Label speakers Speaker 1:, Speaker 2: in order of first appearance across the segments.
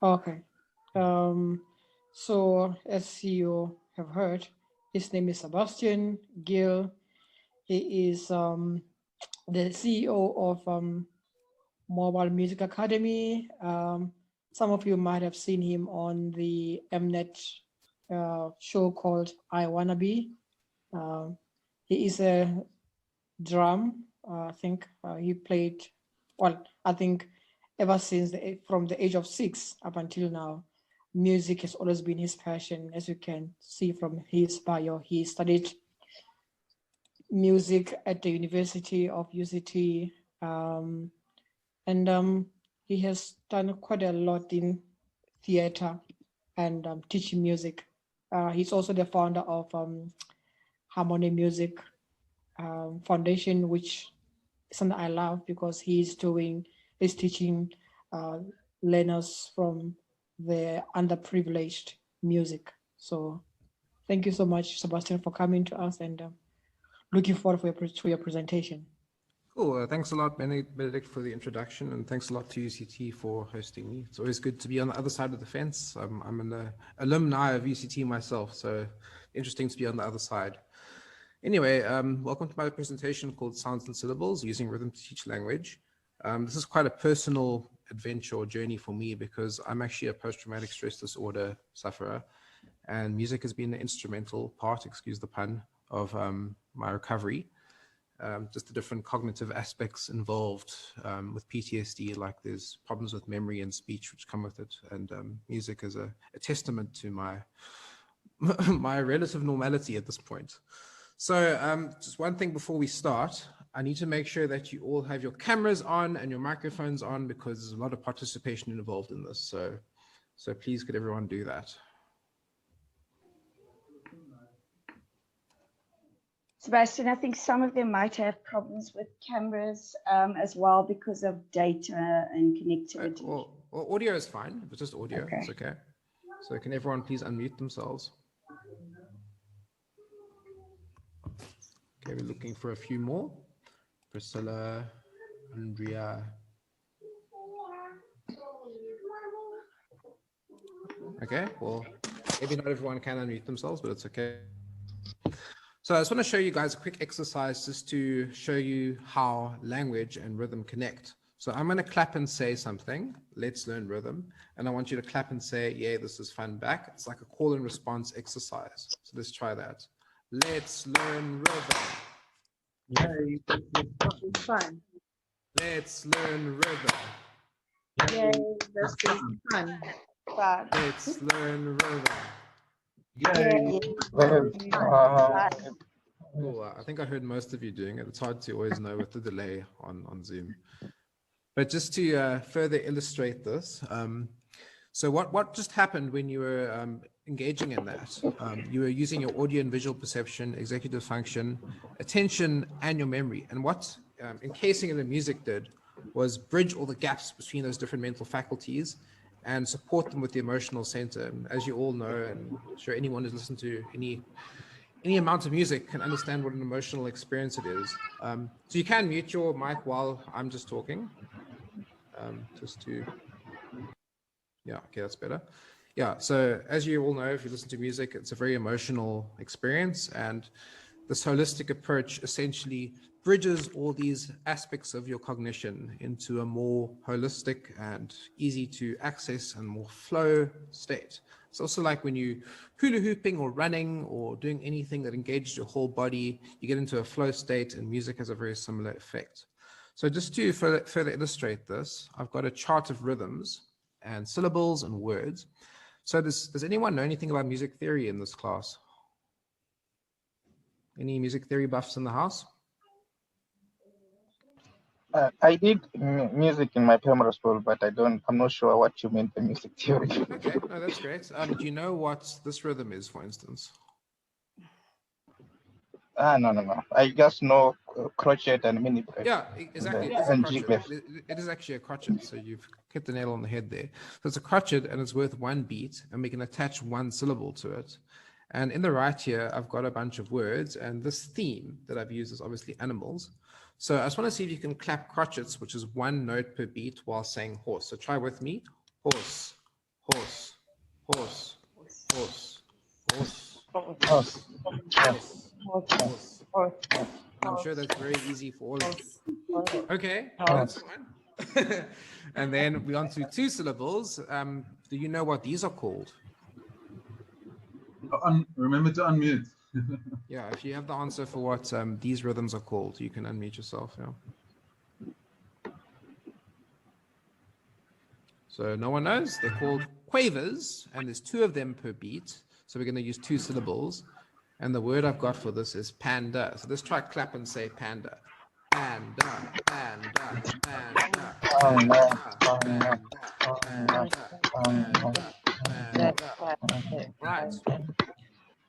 Speaker 1: Okay. Um, so as you have heard, his name is Sebastian Gill. He is the CEO of Mobile Music Academy. Some of you might have seen him on the Mnet show called I Wanna Be. Um, he is a drum. I think he played, well, I think ever since from the age of 6 up until now, music has always been his passion. As you can see from his bio, he studied music at the University of UCT, and he has done quite a lot in theater and teaching music. He's also the founder of Harmony Music Foundation, which is something I love because he's teaching uh, learners from the underprivileged music. So thank you so much, Sebastian, for coming to us, and looking forward for your presentation.
Speaker 2: Cool. Thanks a lot, Benedict, for the introduction, and thanks a lot to UCT for hosting me. It's always good to be on the other side of the fence. I'm an alumni of UCT myself, so interesting to be on the other side. Anyway, welcome to my presentation called Sounds and Syllables, Using Rhythm to Teach Language. This is quite a personal adventure or journey for me because I'm actually a post-traumatic stress disorder sufferer, and music has been an instrumental part, excuse the pun, of my recovery. Just the different cognitive aspects involved with PTSD, like there's problems with memory and speech which come with it, and music is a testament to my my relative normality at this point. So just one thing before we start, I need to make sure that you all have your cameras on and your microphones on because there's a lot of participation involved in this. So please could everyone do that?
Speaker 3: Sebastian, I think some of them might have problems with cameras as well because of data and connectivity.
Speaker 2: Or audio is fine. If it's just audio,
Speaker 3: Okay.
Speaker 2: It's okay. So can everyone please unmute themselves? Okay, we're looking for a few more. Priscilla, Andrea. Okay, well, maybe not everyone can unmute themselves, but it's okay. So I just want to show you guys a quick exercise just to show you how language and rhythm connect. So I'm going to clap and say something, let's learn rhythm. And I want you to clap and say, yeah, this is fun back. It's like a call and response exercise. So let's try that. Let's learn rhythm.
Speaker 4: Yay, this is fun.
Speaker 2: Let's learn rhythm.
Speaker 4: Yay, this is fun.
Speaker 2: Let's learn rhythm.
Speaker 4: Yay.
Speaker 2: Cool. I think I heard most of you doing it. It's hard to always know with the delay on Zoom. But just to further illustrate this, so what just happened when you were engaging in that? You were using your audio and visual perception, executive function, attention, and your memory. And what encasing in the music did was bridge all the gaps between those different mental faculties and support them with the emotional center. And as you all know, and I'm sure anyone who's listened to any amount of music can understand what an emotional experience it is. So you can mute your mic while I'm just talking. Just to, yeah, okay, that's better. Yeah, so as you all know, if you listen to music, it's a very emotional experience, and this holistic approach essentially bridges all these aspects of your cognition into a more holistic and easy to access and more flow state. It's also like when you hula hooping or running or doing anything that engages your whole body, you get into a flow state, and music has a very similar effect. So just to further illustrate this, I've got a chart of rhythms and syllables and words. So does anyone know anything about music theory in this class? Any music theory buffs in the house?
Speaker 5: I did music in my primary school, but I'm not sure what you meant by music theory.
Speaker 2: Okay, no, that's great. Do you know what this rhythm is, for instance?
Speaker 5: No. I just know crochet and mini break.
Speaker 2: Yeah, exactly. It is actually a crotchet. So you've hit the nail on the head there. So it's a crotchet, and it's worth one beat, and we can attach one syllable to it. And in the right here, I've got a bunch of words, and this theme that I've used is obviously animals. So I just want to see if you can clap crotchets, which is one note per beat, while saying horse. So try with me. Horse,
Speaker 5: Horse.
Speaker 2: Horse.
Speaker 3: Horse.
Speaker 2: Horse.
Speaker 3: Horse.
Speaker 2: I'm sure that's very easy for all of you. Okay,
Speaker 5: Horse.
Speaker 2: that's fine. And then we're on to 2 syllables. Do you know what these are called?
Speaker 6: Remember to unmute.
Speaker 2: Yeah, if you have the answer for what these rhythms are called, you can unmute yourself. Yeah. So no one knows. They're called quavers, and there's 2 of them per beat. So we're going to use 2 syllables. And the word I've got for this is panda. So let's try clap and say panda. Panda, panda, panda, panda, panda, panda, panda, panda. Right.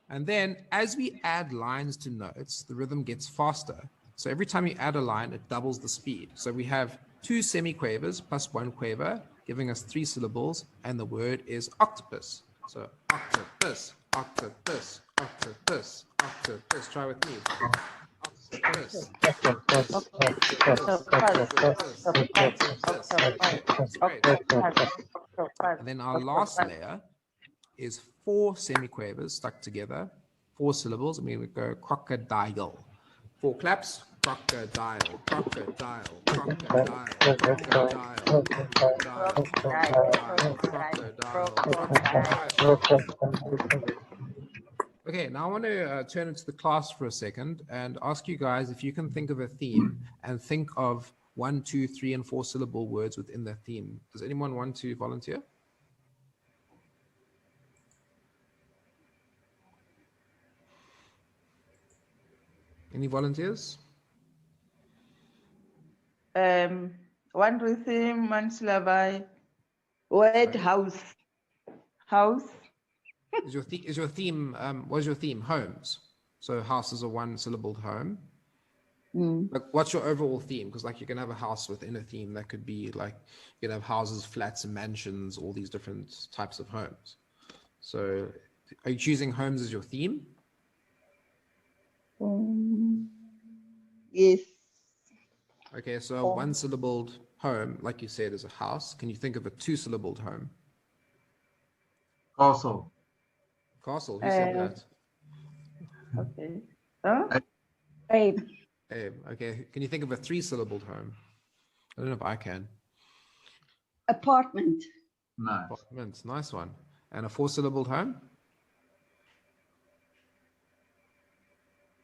Speaker 2: And then as we add lines to notes, the rhythm gets faster. So every time you add a line, it doubles the speed. So we have 2 semiquavers plus 1 quaver, giving us 3 syllables, and the word is octopus. So octopus, octopus, octopus, octopus. Try with me. Octopus. And then our last layer is 4 semiquavers stuck together, 4 syllables. I mean, we go crocodile. 4 claps. Crocodile, crocodile, crocodile, crocodile, crocodile, crocodile, crocodile. Okay, now I want to turn into the class for a second and ask you guys if you can think of a theme and think of 1, 2, 3, and 4 syllable words within that theme. Does anyone want to volunteer? Any volunteers?
Speaker 4: One rhythm, one syllable. Word house. House.
Speaker 2: Is your theme was your theme homes? So house is a 1 syllabled home. Like, what's your overall theme? Because like you can have a house within a theme that could be like you can have houses, flats, and mansions, all these different types of homes. So are you choosing homes as your theme?
Speaker 4: Yes.
Speaker 2: Okay, so a 1 syllabled home, like you said, is a house. Can you think of a 2 syllabled home?
Speaker 6: Castle.
Speaker 2: Castle. Who said that?
Speaker 4: Okay. Huh?
Speaker 3: Babe.
Speaker 2: Abe. Okay. Can you think of a 3 syllabled home? I don't know if I can.
Speaker 3: Apartment.
Speaker 6: Nice.
Speaker 2: Apartment. Nice one. And a 4 syllabled home?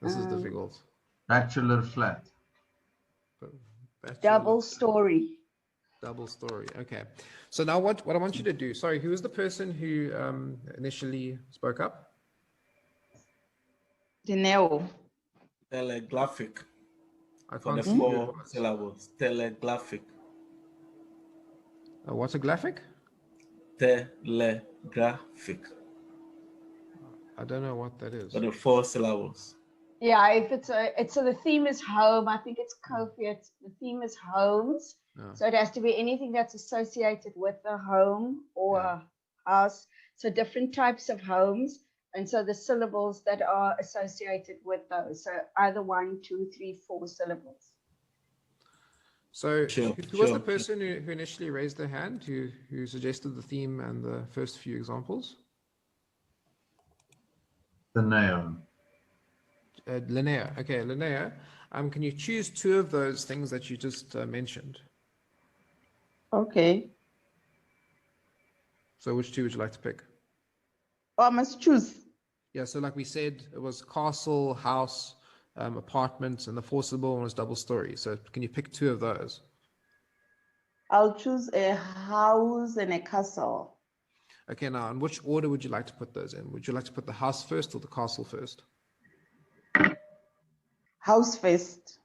Speaker 2: This is difficult.
Speaker 6: Bachelor flat.
Speaker 2: Bachelor
Speaker 3: Double
Speaker 2: flat.
Speaker 3: story.
Speaker 2: Double story. Okay. So now what I want you to do, sorry, who was the person who initially spoke up?
Speaker 4: Dineo.
Speaker 7: Telegraphic.
Speaker 2: I
Speaker 7: For the
Speaker 2: can't see who it
Speaker 7: 4
Speaker 2: was.
Speaker 7: syllables. Telegraphic.
Speaker 2: What's a graphic?
Speaker 7: Telegraphic.
Speaker 2: I don't know what that is.
Speaker 7: For the 4 syllables.
Speaker 3: Yeah, if it's so the theme is home. I think it's Kofi. The theme is homes.
Speaker 2: Oh.
Speaker 3: So it has to be anything that's associated with a home or a house. So different types of homes. And so the syllables that are associated with those. So either 1, 2, 3, 4 syllables.
Speaker 2: So
Speaker 7: Sure,
Speaker 2: who was
Speaker 7: sure.
Speaker 2: the person who initially raised their hand, who suggested the theme and the first few examples?
Speaker 6: Dineo.
Speaker 2: Linnea. Okay, Linnea. Can you choose 2 of those things that you just mentioned?
Speaker 4: Okay.
Speaker 2: So which 2 would you like to pick?
Speaker 4: Oh, I must choose.
Speaker 2: Yeah, so like we said, it was castle, house, apartment, and the 4 syllable one was double story. So can you pick 2 of those?
Speaker 4: I'll choose a house and a castle.
Speaker 2: Okay, now in which order would you like to put those in? Would you like to put the house first or the castle first?
Speaker 4: House first.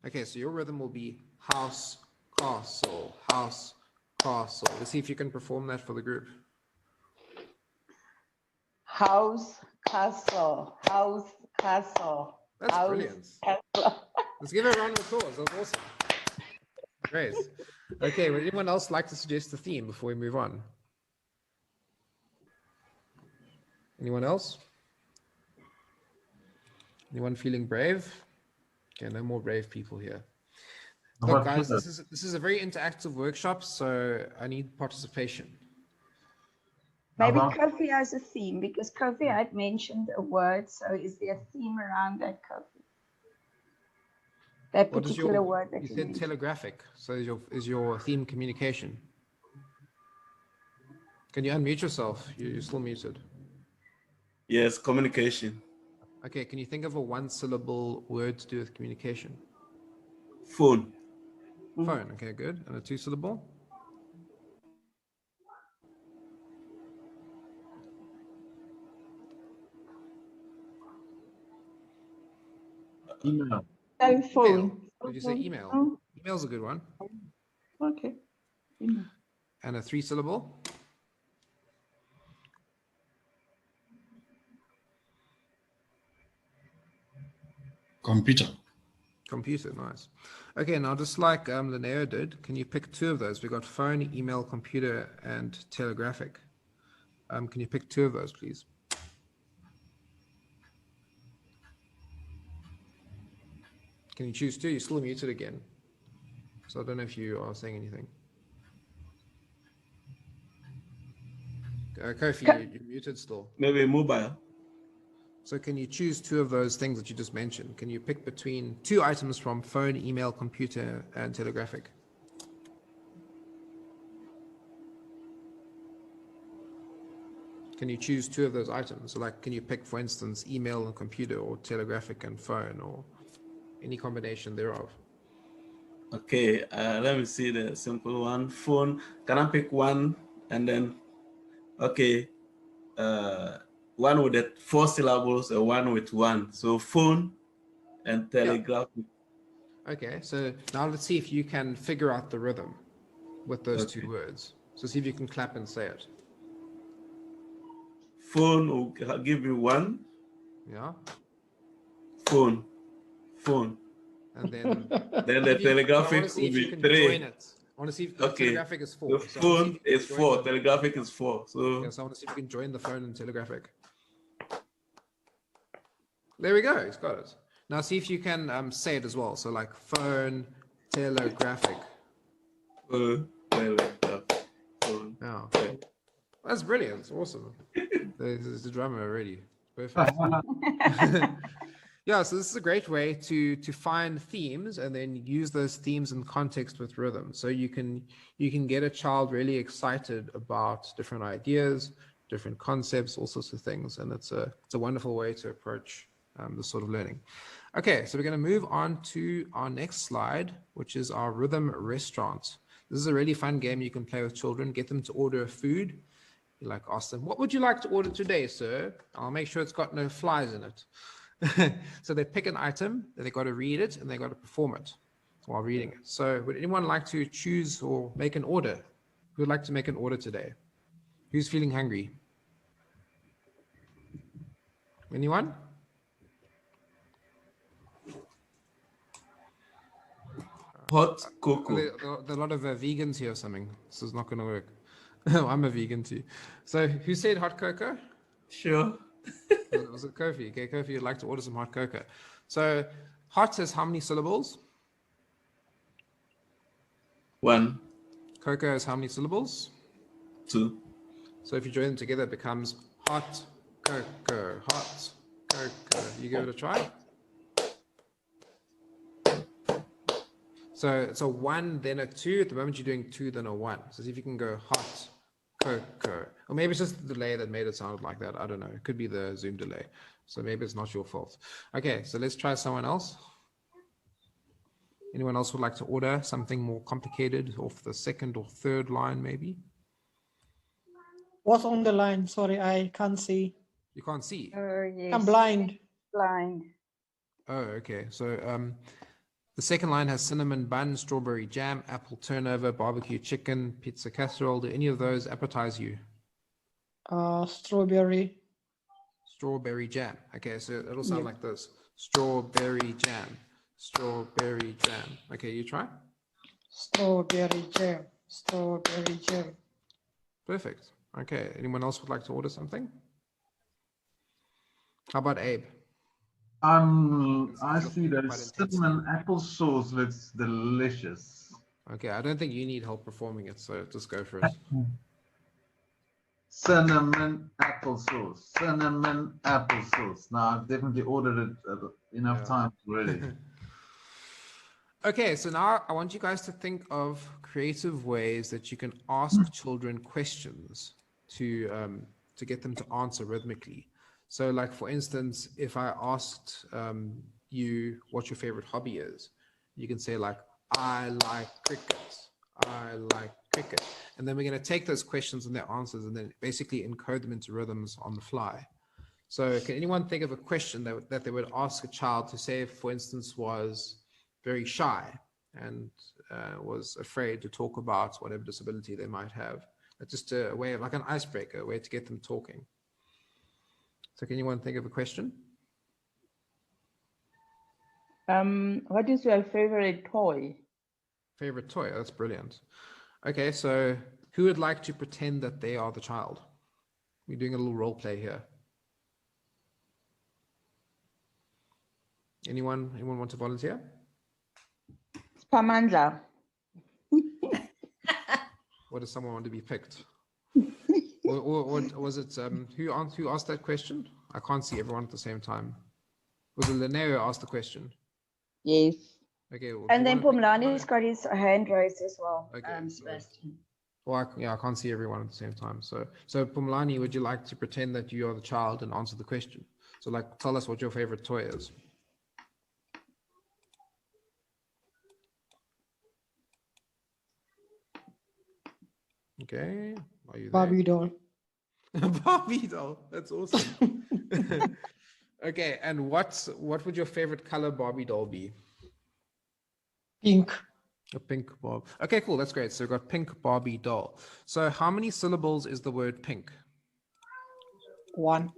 Speaker 2: Okay, so your rhythm will be house, castle, house, castle. Let's see if you can perform that for the group.
Speaker 4: House, castle. House, castle.
Speaker 2: That's
Speaker 4: House,
Speaker 2: brilliant.
Speaker 4: castle.
Speaker 2: Let's give her a round of applause. That was awesome. Great. Okay, would anyone else like to suggest a theme before we move on? Anyone else? Anyone feeling brave? Okay, no more brave people here.
Speaker 6: How
Speaker 2: Look,
Speaker 6: about
Speaker 2: guys,
Speaker 6: Twitter?
Speaker 2: this is a very interactive workshop, so I need participation.
Speaker 3: Maybe
Speaker 6: Now,
Speaker 3: Kofi has a theme because Kofi had mentioned a word. So is there a theme around that, Kofi? That
Speaker 2: What is
Speaker 3: particular
Speaker 2: your,
Speaker 3: word that
Speaker 2: you
Speaker 3: you
Speaker 2: said
Speaker 3: mentioned.
Speaker 2: telegraphic. So is your theme communication? Can you unmute yourself? You're still muted.
Speaker 7: Yes, communication.
Speaker 2: Okay, can you think of a one syllable word to do with communication?
Speaker 7: Phone.
Speaker 2: Phone, okay, good. And a two syllable?
Speaker 6: email.
Speaker 4: Telephone.
Speaker 2: Email. Did you say email?
Speaker 4: Oh,
Speaker 2: Email's a good one.
Speaker 4: okay. Email.
Speaker 2: And a three syllable?
Speaker 8: Computer.
Speaker 2: Computer, nice. Okay, now just like Linnea did, can you pick two of those? We got phone, email, computer, and telegraphic. Can you pick two of those, please? Can you choose two? You're still muted again. So I don't know if you are saying anything. Kofi, you're muted still.
Speaker 7: Maybe mobile.
Speaker 2: So can you choose two of those things that you just mentioned? Can you pick between two items from phone, email, computer, and telegraphic? Can you choose two of those items? So like, can you pick, for instance, email and computer, or telegraphic and phone, or any combination thereof?
Speaker 7: Okay, let me see the simple one. Phone. Can I pick one and then, okay, one with the 4 syllables and one with one. So phone and telegraphic.
Speaker 2: Okay, so now let's see if you can figure out the rhythm with those two words. So see if you can clap and say it.
Speaker 7: Phone will give me one.
Speaker 2: Yeah.
Speaker 7: Phone. Phone.
Speaker 2: And then
Speaker 7: Then the
Speaker 2: I want to
Speaker 7: telegraphic
Speaker 2: see
Speaker 7: will
Speaker 2: if you
Speaker 7: be
Speaker 2: can
Speaker 7: 3.
Speaker 2: join it. I want to see if
Speaker 7: Okay.
Speaker 2: telegraphic is 4.
Speaker 7: The
Speaker 2: So I want to see if
Speaker 7: phone
Speaker 2: you can
Speaker 7: is
Speaker 2: join
Speaker 7: 4.
Speaker 2: them.
Speaker 7: Telegraphic is 4. So
Speaker 2: Yeah, so I want to see if you can join the phone and telegraphic. There we go. He's got it. Now see if you can say it as well. So like phone, telegraphic.
Speaker 7: telegraphic. Phone.
Speaker 2: Yeah.
Speaker 7: Yeah.
Speaker 2: That's brilliant. It's awesome. There's the drummer already. Perfect. Yeah, so this is a great way to find themes and then use those themes in context with rhythm. So you can get a child really excited about different ideas, different concepts, all sorts of things, and it's a wonderful way to approach this sort of learning. Okay, so we're going to move on to our next slide, which is our rhythm restaurant. This is a really fun game you can play with children. Get them to order a food. You like ask them, what would you like to order today, sir? I'll make sure it's got no flies in it. So they pick an item, they got to read it, and they got to perform it while reading it. So would anyone like to choose or make an order? Who would like to make an order today? Who's feeling hungry? Anyone?
Speaker 7: Hot cocoa.
Speaker 2: There are a lot of vegans here or something. This is not going to work. I'm a vegan too. So who said hot cocoa?
Speaker 7: Sure.
Speaker 2: Was it Kofi? Okay, Kofi, you'd like to order some hot cocoa. So hot has how many syllables?
Speaker 7: 1,
Speaker 2: Cocoa has how many syllables?
Speaker 7: 2.
Speaker 2: So if you join them together, it becomes hot cocoa, hot cocoa. You give it a try. So it's a 1, then a 2. At the moment, you're doing 2, then a 1. So see if you can go hot cocoa. Or maybe it's just the delay that made it sound like that. I don't know. It could be the Zoom delay. So maybe it's not your fault. Okay, so let's try someone else. Anyone else would like to order something more complicated off the second or third line, maybe?
Speaker 1: What's on the line? Sorry, I can't see.
Speaker 2: You can't see.
Speaker 3: Yes.
Speaker 1: I'm blind.
Speaker 3: Blind.
Speaker 2: Oh, okay. So the second line has cinnamon bun, strawberry jam, apple turnover, barbecue chicken, pizza casserole. Do any of those appetize you?
Speaker 1: Strawberry.
Speaker 2: Strawberry jam. Okay, so it'll sound like this. Strawberry jam. Strawberry jam. Okay, you try.
Speaker 1: Strawberry jam. Strawberry jam.
Speaker 2: Perfect. Okay, anyone else would like to order something? How about Abe?
Speaker 6: I see the cinnamon apple sauce looks delicious.
Speaker 2: Okay, I don't think you need help performing it, so just go for it.
Speaker 6: Cinnamon applesauce. Cinnamon applesauce. Now I've definitely ordered it enough times already.
Speaker 2: Okay, so now I want you guys to think of creative ways that you can ask children questions to get them to answer rhythmically. So, like for instance, if I asked you what your favorite hobby is, you can say like, I like cricket. I like cricket. And then we're going to take those questions and their answers and then basically encode them into rhythms on the fly. So can anyone think of a question that they would ask a child to say, for instance, was very shy and was afraid to talk about whatever disability they might have? That's just a way of like an icebreaker, a way to get them talking. So can anyone think of a question?
Speaker 4: What is your favorite toy?
Speaker 2: Favorite toy? That's brilliant. Okay, so who would like to pretend that they are the child? We're doing a little role play here. Anyone want to volunteer?
Speaker 4: Spamandla.
Speaker 2: What does someone want to be picked? or was it who asked that question? I can't see everyone at the same time. Was it Linnea who asked the question?
Speaker 4: Yes.
Speaker 2: Okay. Well,
Speaker 3: And then Pumlani's got his hand raised as well.
Speaker 2: Okay,
Speaker 3: Sebastian.
Speaker 2: Well, I can't see everyone at the same time. So Pumlani, would you like to pretend that you are the child and answer the question? So like, tell us what your favorite toy is. Okay. Are you there?
Speaker 1: Barbie doll.
Speaker 2: Barbie doll. That's awesome. Okay. And what would your favorite color Barbie doll be?
Speaker 1: Pink.
Speaker 2: A pink Bob. Okay, cool. That's great. So we've got pink Barbie doll. So how many syllables is the word pink?
Speaker 1: 1.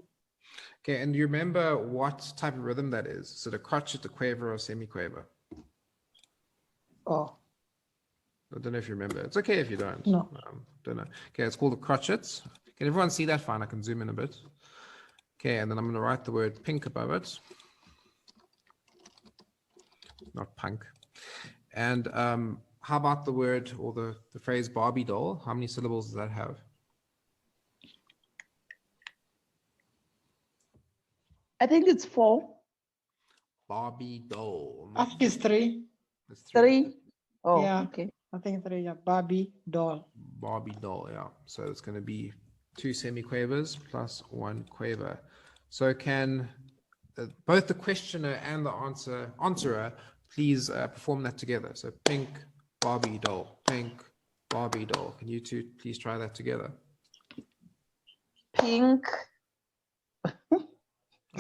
Speaker 2: Okay. And do you remember what type of rhythm that is? Is it a crotchet, a quaver, or a semiquaver?
Speaker 1: Oh,
Speaker 2: I don't know if you remember. It's okay if you don't.
Speaker 1: No.
Speaker 2: Don't know. Okay, it's called the crotchets. Can everyone see that? Fine. I can zoom in a bit. Okay, and then I'm going to write the word pink above it. Not punk. And how about the word or the phrase Barbie doll? How many syllables does that have?
Speaker 4: I think it's 4.
Speaker 2: Barbie doll.
Speaker 1: I think it's 3.
Speaker 2: It's
Speaker 4: 3. Oh,
Speaker 1: Yeah.
Speaker 4: okay.
Speaker 1: I think 3. Yeah. Barbie doll.
Speaker 2: Barbie doll, yeah. So it's going to be 2 semiquavers plus 1 quaver. So can both the questioner and the answerer please perform that together? So pink Barbie doll, pink Barbie doll. Can you two please try that together?
Speaker 4: Pink.
Speaker 2: I should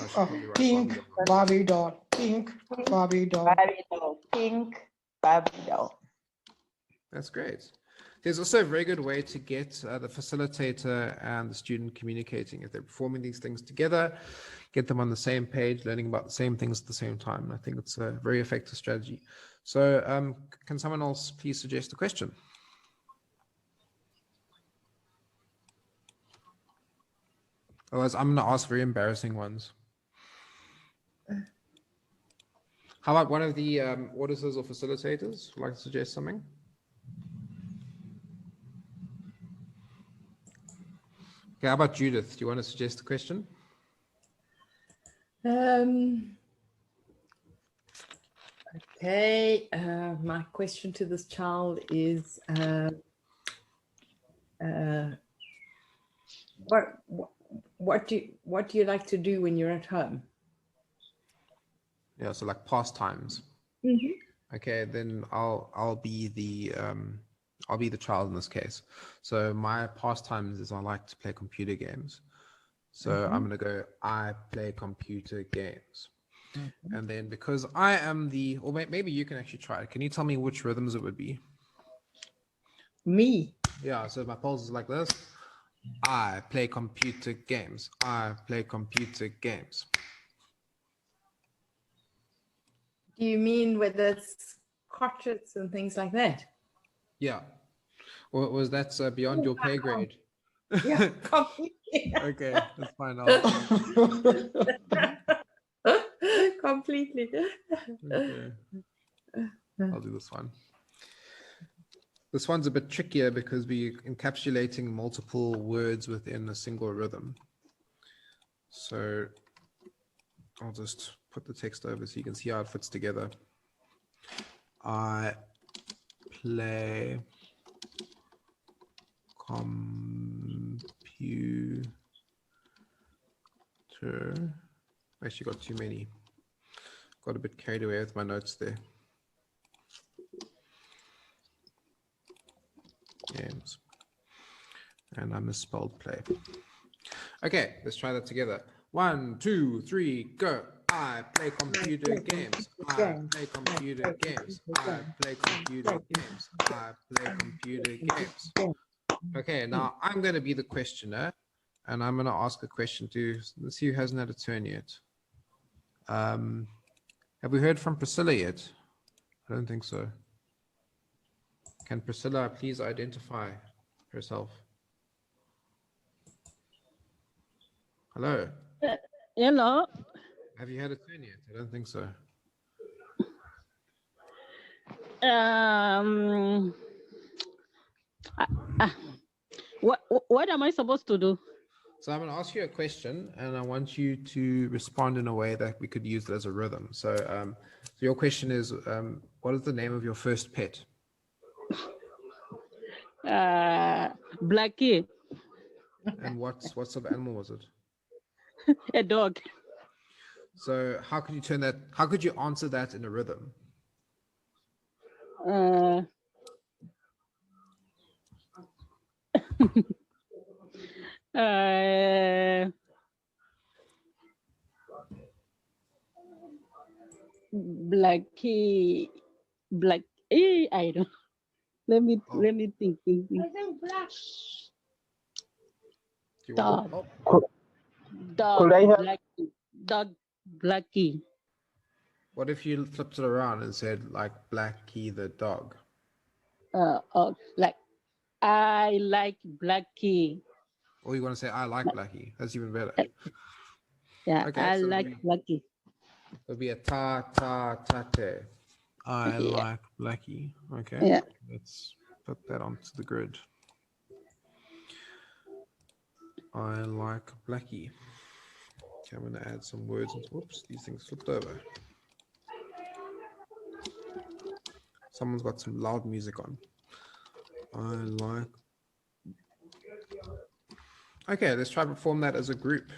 Speaker 1: Oh,
Speaker 2: probably write
Speaker 1: pink Barbie doll. Pink Barbie doll.
Speaker 4: Barbie doll. Pink Barbie doll.
Speaker 2: That's great. There's also a very good way to get the facilitator and the student communicating. If they're performing these things together, get them on the same page, learning about the same things at the same time. And I think it's a very effective strategy. So can someone else please suggest a question? Otherwise, I'm going to ask very embarrassing ones. How about one of the auditors or facilitators? Would like to suggest something? Okay, how about Judith? Do you want to suggest a question?
Speaker 9: Okay, my question to this child is what do you like to do when you're at home?
Speaker 2: Yeah, so like pastimes.
Speaker 9: Mm-hmm.
Speaker 2: Okay, then I'll be the child in this case. So my pastimes is I like to play computer games. So I'm going to go, I play computer games. And then because I am or maybe you can actually try it. Can you tell me which rhythms it would be?
Speaker 9: Me?
Speaker 2: Yeah, so my pulse is like this. I play computer games. I play computer games.
Speaker 9: Do you mean whether it's crotchets and things like that?
Speaker 2: Yeah. Or was that beyond your pay grade?
Speaker 9: Yeah, completely.
Speaker 2: Okay, that's fine.
Speaker 9: Completely.
Speaker 2: Okay. I'll do this one. This one's a bit trickier because we're encapsulating multiple words within a single rhythm. So I'll just put the text over so you can see how it fits together. I play computer. Actually got too many. Got a bit carried away with my notes there. Games. And I misspelled play. Okay, let's try that together. 1, 2, 3, go. I play computer games. I play computer games. I play computer games. I play computer games. Okay, now I'm going to be the questioner, and I'm going to ask a question to, let's see who hasn't had a turn yet. Have we heard from Priscilla yet? I don't think so. Can Priscilla please identify herself? Hello.
Speaker 10: Hello.
Speaker 2: Have you had a turn yet? I don't think so.
Speaker 10: What am I supposed to do?
Speaker 2: So I'm going to ask you a question, and I want you to respond in a way that we could use it as a rhythm. So, so your question is, what is the name of your first pet?
Speaker 10: Blackie.
Speaker 2: And what sort of animal was it?
Speaker 10: A dog.
Speaker 2: So how could you turn that? How could you answer that in a rhythm?
Speaker 10: Blackie. I don't. Let me think.
Speaker 3: I think black.
Speaker 10: Dog.
Speaker 5: Could I have?
Speaker 10: Blackie. Dog. Blackie.
Speaker 2: What if you flipped it around and said like Blackie the dog?
Speaker 10: Like I like Blackie.
Speaker 2: Or you want to say I like Blackie? That's even better.
Speaker 10: Yeah,
Speaker 2: Okay,
Speaker 10: I
Speaker 2: so
Speaker 10: like Blackie.
Speaker 2: It'll be a tate. I like Blackie. Okay.
Speaker 10: Yeah.
Speaker 2: Let's put that onto the grid. I like Blackie. Okay, I'm going to add some words. Whoops, these things flipped over. Someone's got some loud music on. I like. Okay, let's try to perform that as a group.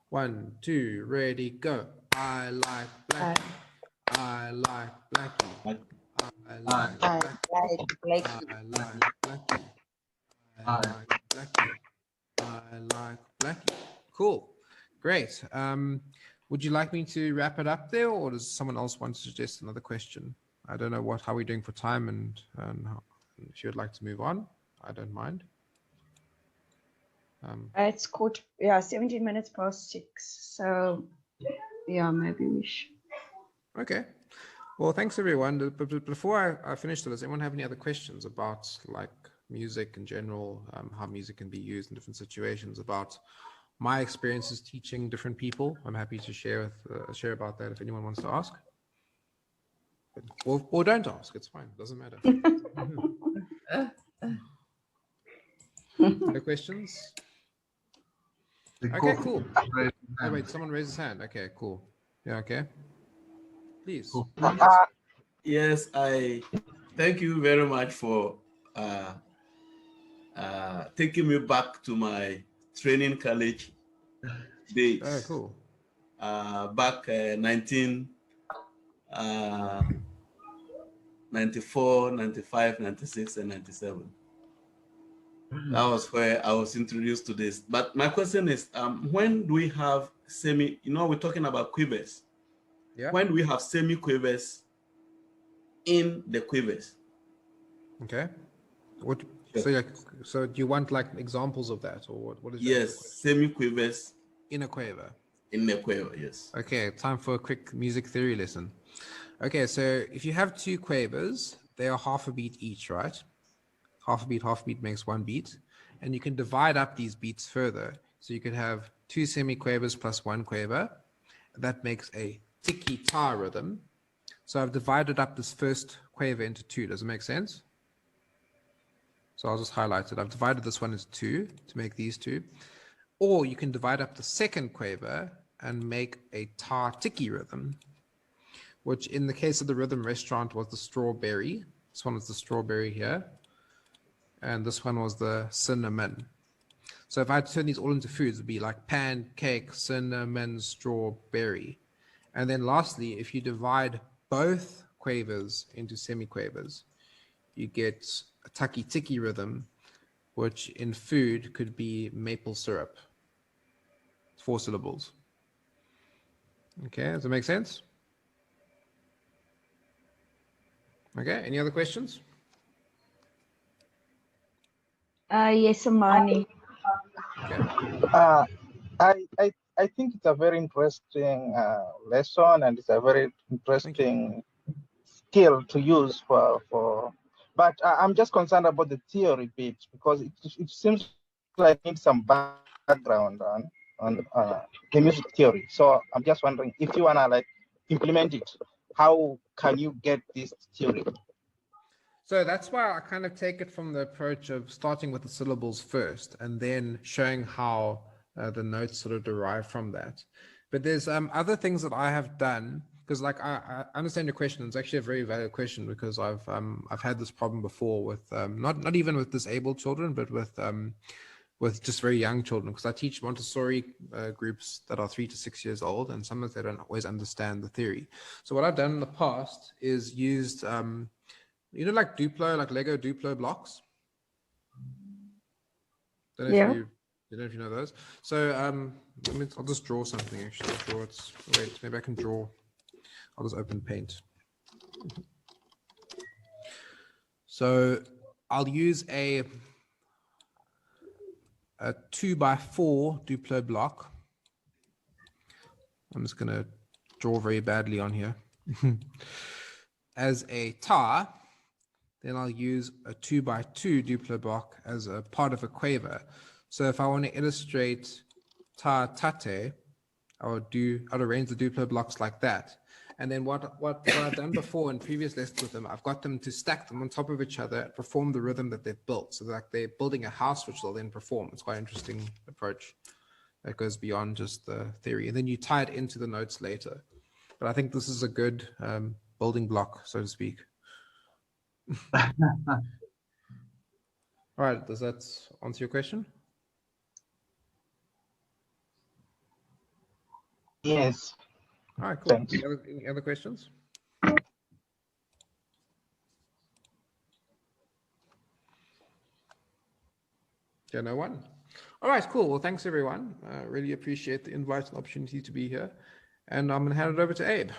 Speaker 2: 1, 2, ready, go. I like Blackie. I like Blackie. I like Blackie. I like Blackie. I like Blackie. I like Blackie. Cool. Great. Would you like me to wrap it up there, or does someone else want to suggest another question? I don't know how we're doing for time, and if you would like to move on, I don't mind.
Speaker 3: It's 17 minutes past 6. So yeah, maybe we should.
Speaker 2: Okay. Well, thanks everyone. But before I finish, does anyone have any other questions about like music in general, how music can be used in different situations, about my experiences teaching different people? I'm happy to share about that if anyone wants to ask. Or don't ask. It's fine. It doesn't matter. No questions? Okay, cool. Oh, wait, someone raised his hand. Okay, cool. Yeah, okay. Please.
Speaker 7: Yes, I thank you very much for taking me back to my training college days.
Speaker 2: Oh, cool.
Speaker 7: Back 1994, 95, 96, and 97. That was where I was introduced to this. But my question is, when do we have we're talking about quavers.
Speaker 2: Yeah.
Speaker 7: When do we have semi-quavers in the quavers?
Speaker 2: Okay. What? So do you want like examples of that, or what is?
Speaker 7: Yes, semi-quavers
Speaker 2: in a quaver.
Speaker 7: In a quaver, yes.
Speaker 2: Okay, time for a quick music theory lesson. Okay, so if you have 2 quavers, they are half a beat each, right? Half a beat makes 1 beat, and you can divide up these beats further. So you could have 2 semi-quavers plus 1 quaver. That makes a tiki-ta rhythm. So I've divided up this first quaver into 2. Does it make sense? So I'll just highlight it. I've divided this one into two to make these two. Or you can divide up the second quaver and make a tar tiki rhythm, which in the case of the rhythm restaurant was the strawberry. This one was the strawberry here. And this one was the cinnamon. So if I had to turn these all into foods, it would be like pancake, cinnamon, strawberry. And then lastly, if you divide both quavers into semiquavers, you get a taki tiki rhythm, which in food could be maple syrup. 4 syllables. Okay, does that make sense? Okay, any other questions?
Speaker 3: Yes, Amani.
Speaker 2: Okay.
Speaker 5: I think it's a very interesting lesson, and it's a very interesting skill to use for. But I'm just concerned about the theory bit, because it seems like I need some background on the music theory. So I'm just wondering, if you wanna like implement it, how can you get this theory?
Speaker 2: So that's why I kind of take it from the approach of starting with the syllables first and then showing how the notes sort of derive from that. But there's other things that I have done, because like I understand your question. It's actually a very valid question, because I've had this problem before with not even with disabled children, but with just very young children, because I teach Montessori groups that are 3 to 6 years old, and sometimes they don't always understand the theory. So what I've done in the past is used you know, like Duplo, like Lego Duplo blocks. Don't know if you know those. So I'll just draw something actually. Wait, maybe I can draw. I'll just open Paint. So I'll use a 2x4 Duplo block. I'm just gonna draw very badly on here. As a tar. Then I'll use a 2x2 Duplo block as a part of a quaver. So if I want to illustrate ta tate, I'd arrange the Duplo blocks like that. And then what I've done before in previous lessons with them, I've got them to stack them on top of each other, perform the rhythm that they've built. So like they're building a house, which they'll then perform. It's quite an interesting approach that goes beyond just the theory. And then you tie it into the notes later. But I think this is a good building block, so to speak. All right, does that answer your question?
Speaker 5: Yes.
Speaker 2: All right, cool.
Speaker 5: Thanks.
Speaker 2: Any other questions? Yeah, no one. All right, cool. Well, thanks everyone. Really appreciate the invite and opportunity to be here. And I'm going to hand it over to Abe.